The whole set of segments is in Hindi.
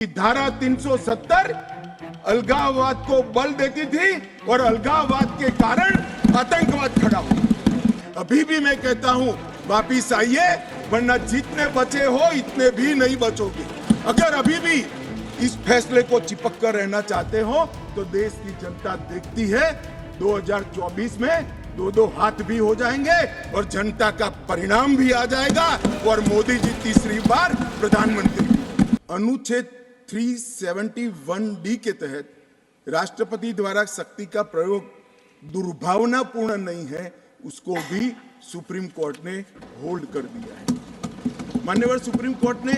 धारा 370 अलगाववाद को बल देती थी और अलगाववाद के कारण आतंकवाद खड़ा हुआ। अभी भी मैं कहता हूं वापिस आइए, वरना जितने बचे हो इतने भी नहीं बचोगे। अगर अभी भी इस फैसले को चिपक कर रहना चाहते हो तो देश की जनता देखती है 2024 में दो हाथ भी हो जाएंगे और जनता का परिणाम भी आ जाएगा और मोदी जी तीसरी बार प्रधानमंत्री। अनुच्छेद 371D के तहत राष्ट्रपति द्वारा शक्ति का प्रयोग दुर्भावनापूर्ण नहीं है, उसको भी सुप्रीम कोर्ट ने होल्ड कर दिया है। माननीय सुप्रीम कोर्ट ने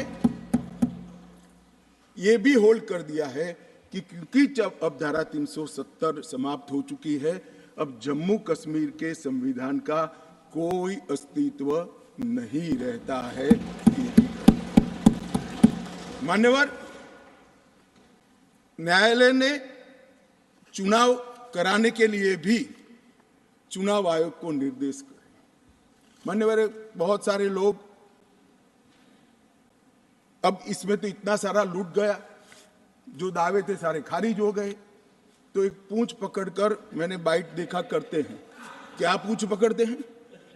यह भी होल्ड कर दिया है कि क्योंकि जब अब धारा 370 समाप्त हो चुकी है, अब जम्मू कश्मीर के संविधान का कोई अस्तित्व नहीं रहता है। मान्यवर, न्यायालय ने चुनाव कराने के लिए भी चुनाव आयोग को निर्देश करे। मान्यवर, बहुत सारे लोग अब इसमें तो इतना सारा लूट गया, जो दावे थे सारे खारिज हो गए। तो एक पूंछ पकड़कर मैंने बाइट देखा करते हैं, क्या पूंछ पकड़ते हैं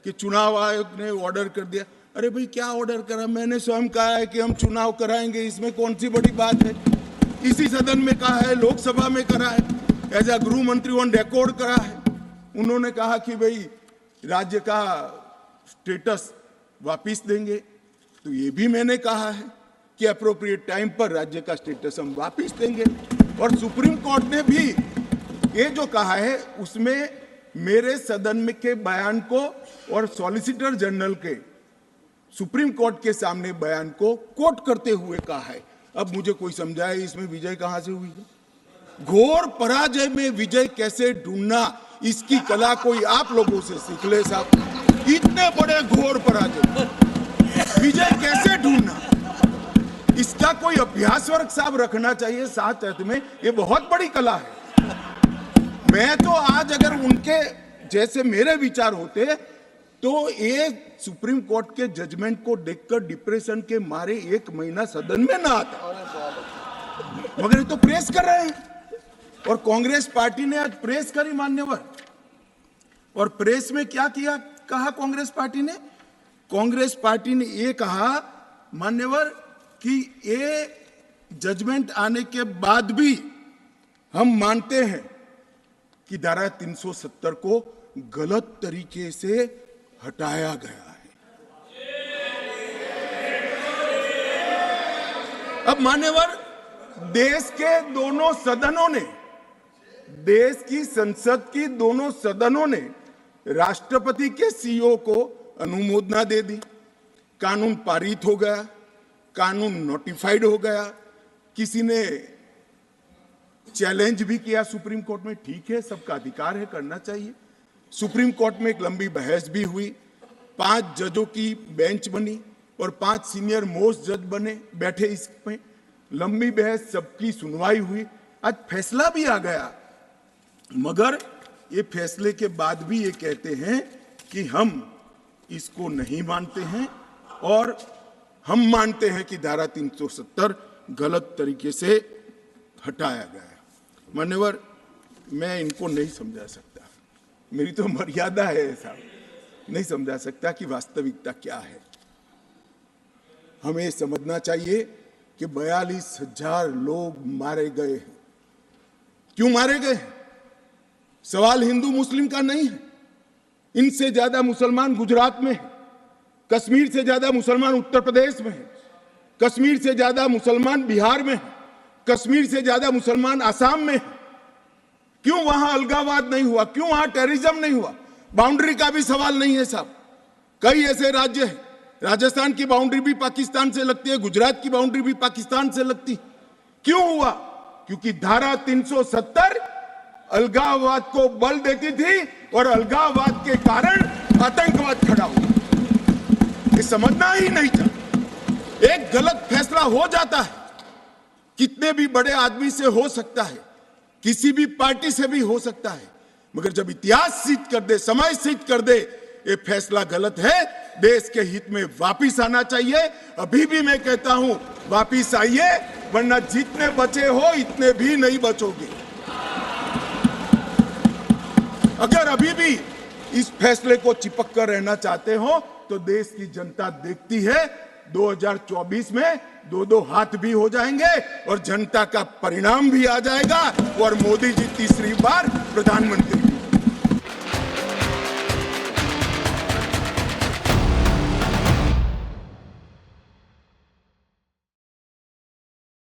कि चुनाव आयोग ने ऑर्डर कर दिया। अरे भाई, क्या ऑर्डर करा? मैंने स्वयं कहा है कि हम चुनाव कराएंगे, इसमें कौन सी बड़ी बात है? इसी सदन में कहा है, लोकसभा में करा है, एज ए गृह मंत्री ऑन रिकॉर्ड करा है। उन्होंने कहा कि भाई राज्य का स्टेटस वापिस देंगे, तो ये भी मैंने कहा है कि अप्रोप्रिएट टाइम पर राज्य का स्टेटस हम वापिस देंगे। और सुप्रीम कोर्ट ने भी ये जो कहा है उसमें मेरे सदन में के बयान को और सॉलिसिटर जनरल के सुप्रीम कोर्ट के सामने बयान को कोट करते हुए कहा है। अब मुझे कोई समझाए इसमें विजय कहां से हुई है? घोर पराजय में विजय कैसे ढूंढना, इसकी कला कोई आप लोगों से सीख ले साहब। इतने बड़े घोर पराजय विजय कैसे ढूंढना, इसका कोई अभ्यास वर्ग साहब रखना चाहिए साथ साथ में। ये बहुत बड़ी कला है। मैं तो आज अगर उनके जैसे मेरे विचार होते तो ये सुप्रीम कोर्ट के जजमेंट को देखकर डिप्रेशन के मारे एक महीना सदन में ना आता, मगर ये तो प्रेस कर रहे हैं। और कांग्रेस पार्टी ने आज प्रेस करी मान्यवर, और प्रेस में क्या किया कहा कांग्रेस पार्टी ने? कांग्रेस पार्टी ने ये कहा मान्यवर कि ये जजमेंट आने के बाद भी हम मानते हैं कि धारा 370 को गलत तरीके से हटाया गया है। अब मान्यवर, देश के दोनों सदनों ने, देश की संसद की दोनों सदनों ने राष्ट्रपति के सीओ को अनुमोदना दे दी, कानून पारित हो गया, कानून नोटिफाइड हो गया। किसी ने चैलेंज भी किया सुप्रीम कोर्ट में, ठीक है, सबका अधिकार है, करना चाहिए। सुप्रीम कोर्ट में एक लंबी बहस भी हुई, 5 जजों की बेंच बनी और 5 सीनियर मोस्ट जज बने, बैठे इसमें, लंबी बहस, सबकी सुनवाई हुई, आज फैसला भी आ गया। मगर ये फैसले के बाद भी ये कहते हैं कि हम इसको नहीं मानते हैं और हम मानते हैं कि धारा 370 गलत तरीके से हटाया गया है। मान्यवर, मैं इनको नहीं समझा सकता, मेरी तो मर्यादा है ऐसा, नहीं समझा सकता कि वास्तविकता क्या है। हमें समझना चाहिए कि 42,000 लोग मारे गए हैं। क्यों मारे गए हैं? सवाल हिंदू मुस्लिम का नहीं है। इनसे ज्यादा मुसलमान गुजरात में है, कश्मीर से ज्यादा मुसलमान उत्तर प्रदेश में है, कश्मीर से ज्यादा मुसलमान बिहार में है, कश्मीर से ज्यादा मुसलमान आसाम में है। क्यों वहां अलगाववाद नहीं हुआ? क्यों वहां टेररिज्म नहीं हुआ? बाउंड्री का भी सवाल नहीं है साहब। कई ऐसे राज्य हैं, राजस्थान की बाउंड्री भी पाकिस्तान से लगती है, गुजरात की बाउंड्री भी पाकिस्तान से लगती। क्यों हुआ? क्योंकि धारा 370 अलगाववाद को बल देती थी और अलगाववाद के कारण आतंकवाद खड़ा हुआ। ये समझना ही नहीं था। एक गलत फैसला हो जाता है, कितने भी बड़े आदमी से हो सकता है, किसी भी पार्टी से भी हो सकता है, मगर जब इतिहास सिद्ध कर दे, समय सिद्ध कर दे, ये फैसला गलत है। देश के हित में वापिस आना चाहिए। अभी भी मैं कहता हूं, वापिस आइए, वरना जितने बचे हो इतने भी नहीं बचोगे। अगर अभी भी इस फैसले को चिपक कर रहना चाहते हो तो देश की जनता देखती है, 2024 में दो हाथ भी हो जाएंगे और जनता का परिणाम भी आ जाएगा और मोदी जी तीसरी बार प्रधानमंत्री